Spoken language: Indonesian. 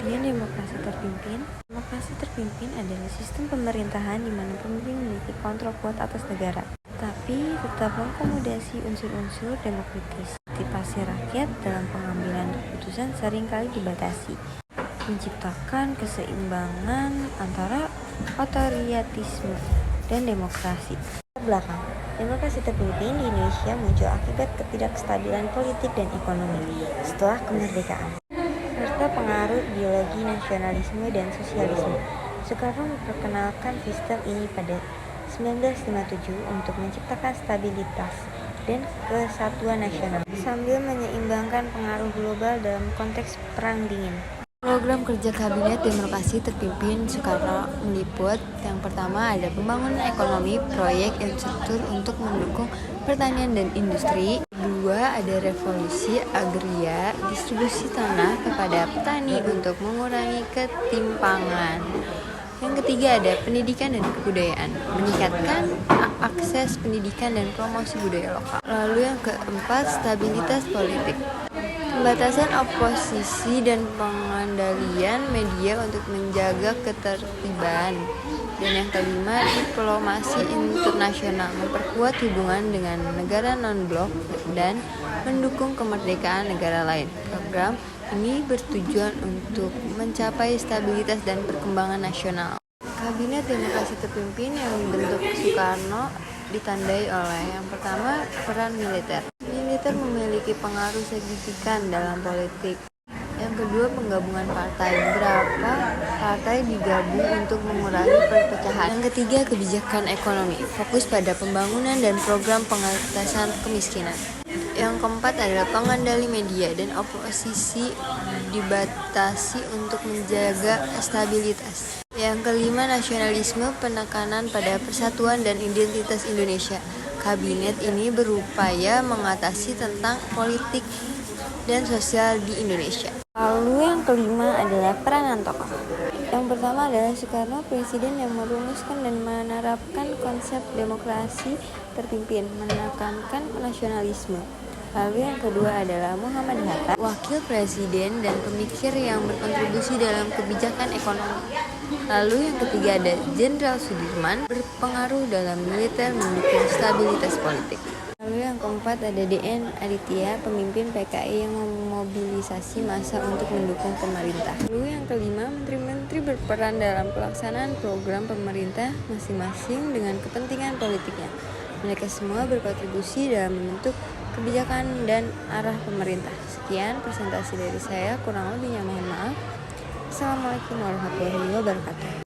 Pengertian demokrasi terpimpin. Demokrasi terpimpin adalah sistem pemerintahan di mana pemimpin memiliki kontrol kuat atas negara, tapi tetap mengakomodasi unsur-unsur demokratis. Partisipasi rakyat dalam pengambilan keputusan seringkali dibatasi, menciptakan keseimbangan antara otoritarisme dan demokrasi. Belakang, demokrasi terpimpin di Indonesia muncul akibat ketidakstabilan politik dan ekonomi setelah kemerdekaan, serta pengaruh ideologi nasionalisme dan sosialisme. Soekarno memperkenalkan sistem ini pada 1957 untuk menciptakan stabilitas dan kesatuan nasional, sambil menyeimbangkan pengaruh global dalam konteks Perang Dingin. Program kerja Kabinet Demokrasi Terpimpin Soekarno meliput yang pertama ada pembangunan ekonomi, proyek infrastruktur untuk mendukung pertanian dan industri. Dua, ada revolusi agraria, distribusi tanah kepada petani untuk mengurangi ketimpangan. Yang ketiga ada pendidikan dan kebudayaan, meningkatkan akses pendidikan dan promosi budaya lokal. Lalu yang keempat, stabilitas politik, pembatasan oposisi dan pengendalian media untuk menjaga ketertiban. Dan yang kelima, diplomasi internasional, memperkuat hubungan dengan negara non-blok dan mendukung kemerdekaan negara lain. Program ini bertujuan untuk mencapai stabilitas dan perkembangan nasional. Kabinet Demokrasi Terpimpin yang dibentuk Soekarno ditandai oleh yang pertama, peran militer. Militer memiliki pengaruh signifikan dalam politik. Yang kedua, penggabungan partai. Beberapa partai digabung untuk mengurangi perpecahan. Yang ketiga, kebijakan ekonomi, fokus pada pembangunan dan program pengentasan kemiskinan. Yang keempat adalah pengendali media dan oposisi dibatasi untuk menjaga stabilitas. Yang kelima, nasionalisme, penekanan pada persatuan dan identitas Indonesia. Kabinet ini berupaya mengatasi tentang politik dan sosial di Indonesia. Lalu yang kelima adalah peranan tokoh. Yang pertama adalah Soekarno, presiden yang merumuskan dan menerapkan konsep demokrasi terpimpin, menekankan nasionalisme. Lalu yang kedua adalah Muhammad Hatta, wakil presiden dan pemikir yang berkontribusi dalam kebijakan ekonomi. Lalu yang ketiga ada Jenderal Sudirman, berpengaruh dalam militer, mendukung stabilitas politik. Lalu yang keempat ada D.N. Aditya, pemimpin PKI yang memobilisasi massa untuk mendukung pemerintah. Lalu yang kelima, menteri-menteri berperan dalam pelaksanaan program pemerintah masing-masing dengan kepentingan politiknya. Mereka semua berkontribusi dalam membentuk kebijakan dan arah pemerintah. Sekian presentasi dari saya, kurang lebihnya mohon maaf. Assalamualaikum warahmatullahi wabarakatuh.